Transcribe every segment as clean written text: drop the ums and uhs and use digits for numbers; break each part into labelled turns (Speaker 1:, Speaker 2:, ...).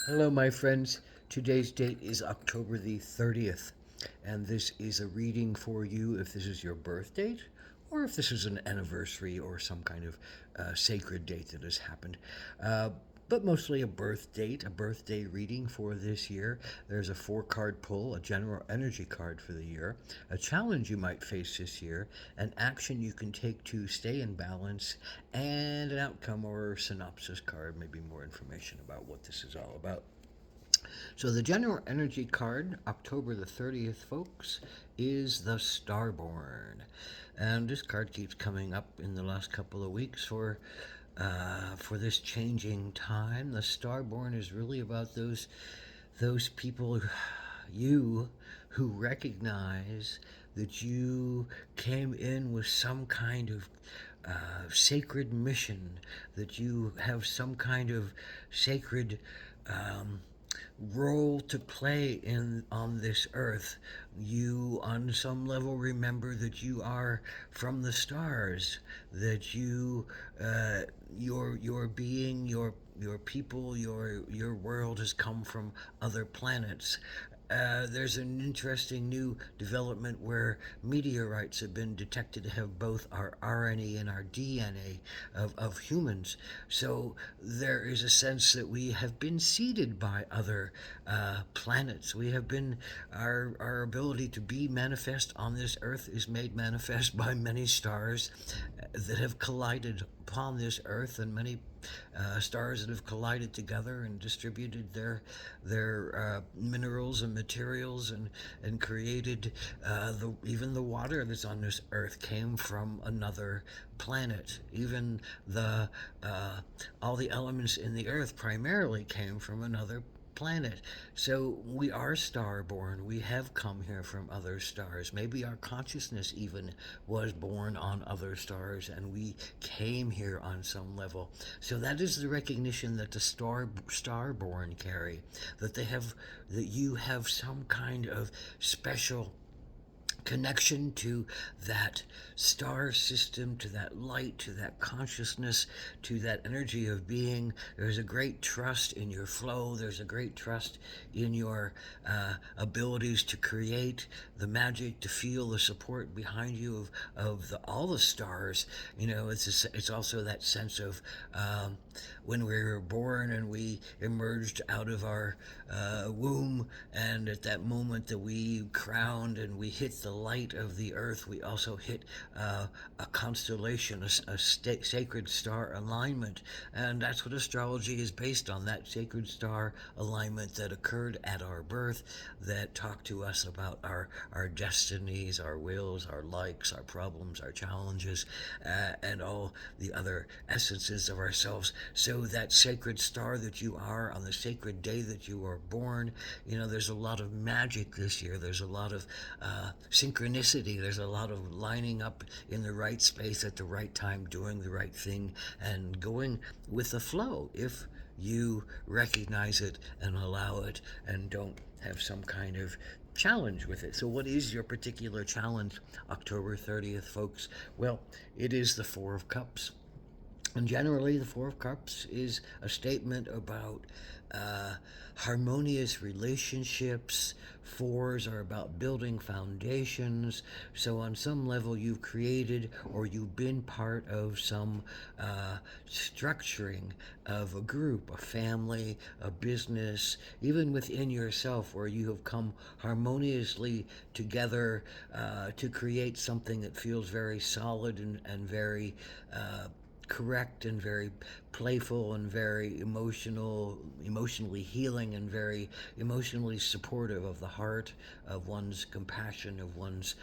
Speaker 1: Hello, my friends. Today's date is October the 30th, and this is a reading for you if this is your birth date or if this is an anniversary or some kind of sacred date that has happened. Uh, but mostly a birth date, a birthday reading for this year. There's a 4 card pull, a general energy card for the year, a challenge you might face this year, an action you can take to stay in balance, and an outcome or synopsis card, maybe more information about what this is all about. So the general energy card, October the 30th, folks, is the Starborn. And this card keeps coming up in the last couple of weeks for this changing time. The Starborn is really about those people, you, who recognize that you came in with some kind of sacred mission, that you have some kind of sacred um, role to play in on this earth. You, on some level, remember that you are from the stars, that your being, your people, your world has come from other planets. There's an interesting new development where meteorites have been detected to have both our RNA and our DNA of humans. So there is a sense that we have been seeded by other planets. We have been, our ability to be manifest on this earth is made manifest by many stars that have collided upon this earth, and many stars that have collided together and distributed their minerals and materials and created even the water that's on this earth came from another planet. Even the all the elements in the earth primarily came from another planet. So we are starborn. We have come here from other stars. Maybe our consciousness even was born on other stars and we came here on some level. So that is the recognition that the starborn carry, that you have some kind of special connection to that star system, to that light, to that consciousness, to that energy of being. There's a great trust in your flow. There's a great trust in your abilities to create the magic, to feel the support behind you of all the stars. You know, it's also that sense of when we were born and we emerged out of our womb, and at that moment that we crowned and we hit the light of the earth, we also hit a constellation, a sacred star alignment. And that's what astrology is based on, that sacred star alignment that occurred at our birth, that talked to us about our destinies, our wills, our likes, our problems, our challenges, and all the other essences of ourselves. So that sacred star that you are on the sacred day that you are born, you know, there's a lot of magic this year. There's a lot of synchronicity. There's a lot of lining up in the right space at the right time, doing the right thing, and going with the flow if you recognize it and allow it and don't have some kind of challenge with it. So what is your particular challenge, October 30th, folks? Well, it is the Four of Cups. And generally, the Four of Cups is a statement about harmonious relationships. Fours are about building foundations. So, on some level, you've created or you've been part of some structuring of a group, a family, a business, even within yourself, where you have come harmoniously together to create something that feels very solid and very correct and very playful and very emotionally healing and very emotionally supportive of the heart, of one's compassion, of one's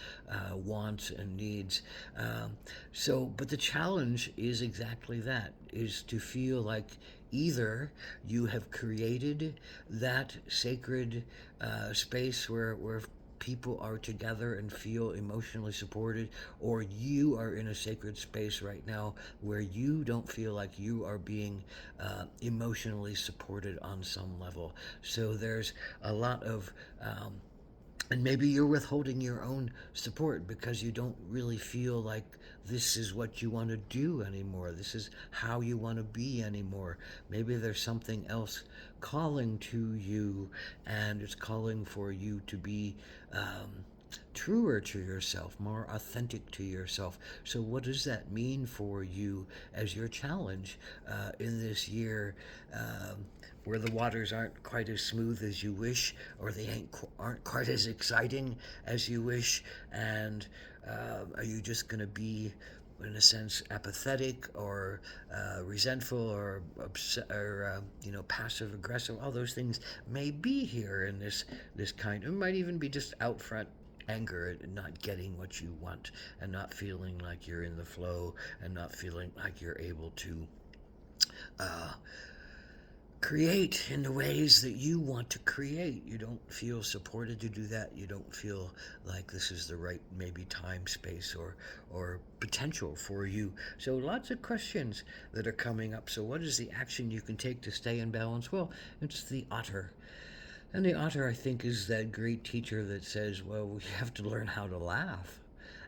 Speaker 1: wants and needs. But the challenge is exactly that, is to feel like either you have created that sacred space where people are together and feel emotionally supported, or you are in a sacred space right now where you don't feel like you are being emotionally supported on some level. So there's a lot of And maybe you're withholding your own support because you don't really feel like this is what you want to do anymore. This is how you want to be anymore. Maybe there's something else calling to you, and it's calling for you to be truer to yourself, more authentic to yourself. So, what does that mean for you as your challenge in this year? Where the waters aren't quite as smooth as you wish, or they aren't quite as exciting as you wish, and are you just going to be, in a sense, apathetic or resentful or upset or passive aggressive? All those things may be here in this kind. It might even be just out front anger at not getting what you want and not feeling like you're in the flow and not feeling like you're able to uh, create in the ways that you want to create. You don't feel supported to do that. You don't feel like this is the right maybe time, space, or potential for you. So lots of questions that are coming up. So what is the action you can take to stay in balance? Well, it's the otter. And the otter, I think, is that great teacher that says, well, we have to learn how to laugh.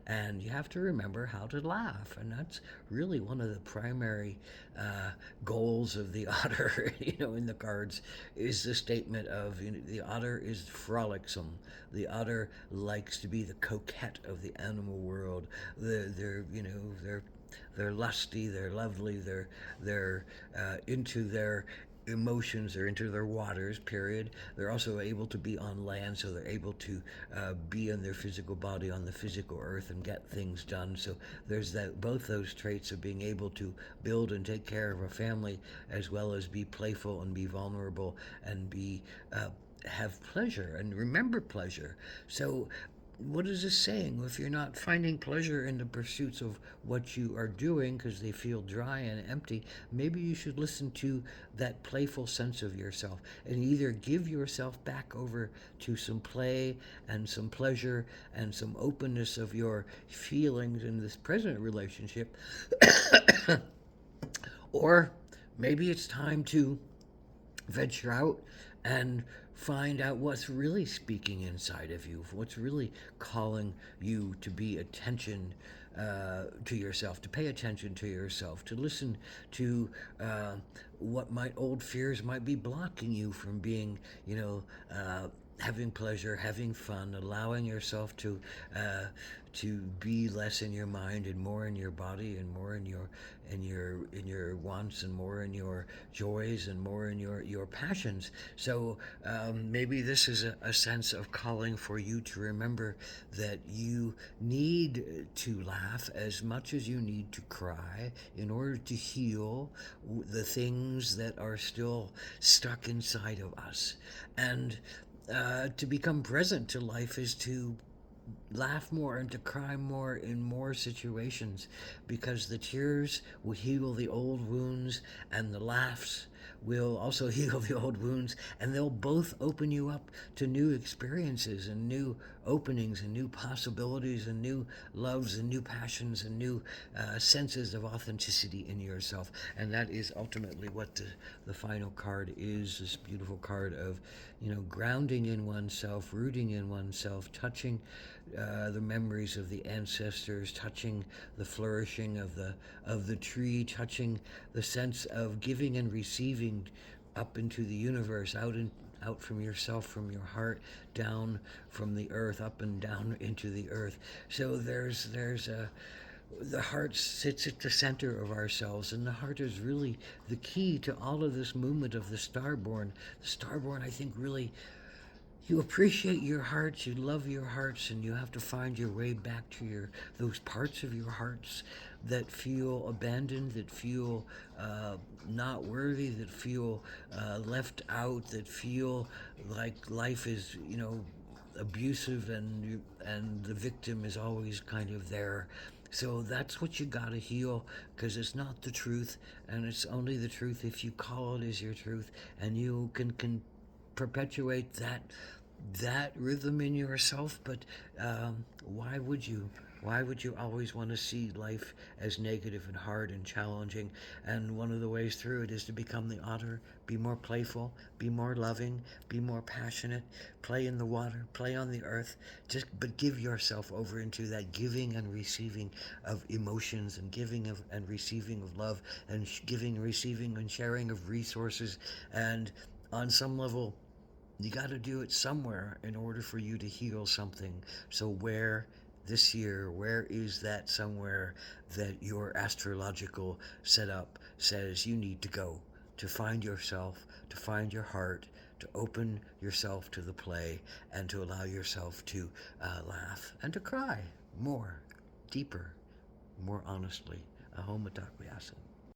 Speaker 1: And you have to remember how to laugh. And that's really one of the primary goals of the otter, in the cards, is the statement of the otter is frolicsome. The otter likes to be the coquette of the animal world. They're lusty, they're lovely, they're into their emotions, they're into their waters, period. They're also able to be on land, so they're able to be in their physical body on the physical earth and get things done. So there's that, both those traits of being able to build and take care of a family, as well as be playful and be vulnerable and be have pleasure and remember pleasure. So what is this saying? Well, if you're not finding pleasure in the pursuits of what you are doing because they feel dry and empty, maybe you should listen to that playful sense of yourself and either give yourself back over to some play and some pleasure and some openness of your feelings in this present relationship, or maybe it's time to venture out and find out what's really speaking inside of you, what's really calling you to be attention to yourself, to pay attention to yourself, to listen to what old fears might be blocking you from being, having pleasure, having fun, allowing yourself to be less in your mind and more in your body and more in your wants and more in your joys and more in your passions. So maybe this is a sense of calling for you to remember that you need to laugh as much as you need to cry in order to heal the things that are still stuck inside of us. And to become present to life is to laugh more and to cry more in more situations, because the tears will heal the old wounds and the laughs will also heal the old wounds, and they'll both open you up to new experiences and new openings and new possibilities and new loves and new passions and new senses of authenticity in yourself. And that is ultimately what the final card is, this beautiful card of grounding in oneself, rooting in oneself, touching the memories of the ancestors, touching the flourishing of the tree, touching the sense of giving and receiving up into the universe, out from yourself, from your heart, down from the earth, up and down into the earth. So there's a the heart sits at the center of ourselves, and the heart is really the key to all of this movement of the starborn. The starborn, I think, really, you appreciate your hearts, you love your hearts, and you have to find your way back to those parts of your hearts that feel abandoned, that feel not worthy, that feel left out, that feel like life is abusive, and the victim is always kind of there. So that's what you got to heal, because it's not the truth, and it's only the truth if you call it as your truth, and you can perpetuate that rhythm in yourself. But why would you Why would you always want to see life as negative and hard and challenging? And one of the ways through it is to become the otter. Be more playful, be more loving, be more passionate, play in the water, play on the earth. Just but give yourself over into that giving and receiving of emotions, and giving of and receiving of love, and giving, receiving, and sharing of resources. And on some level, you got to do it somewhere in order for you to heal something. So where this year, where is that somewhere that your astrological setup says you need to go to find yourself, to find your heart, to open yourself to the play, and to allow yourself to laugh and to cry more, deeper, more honestly. Ahom Mitakuye Oyasin.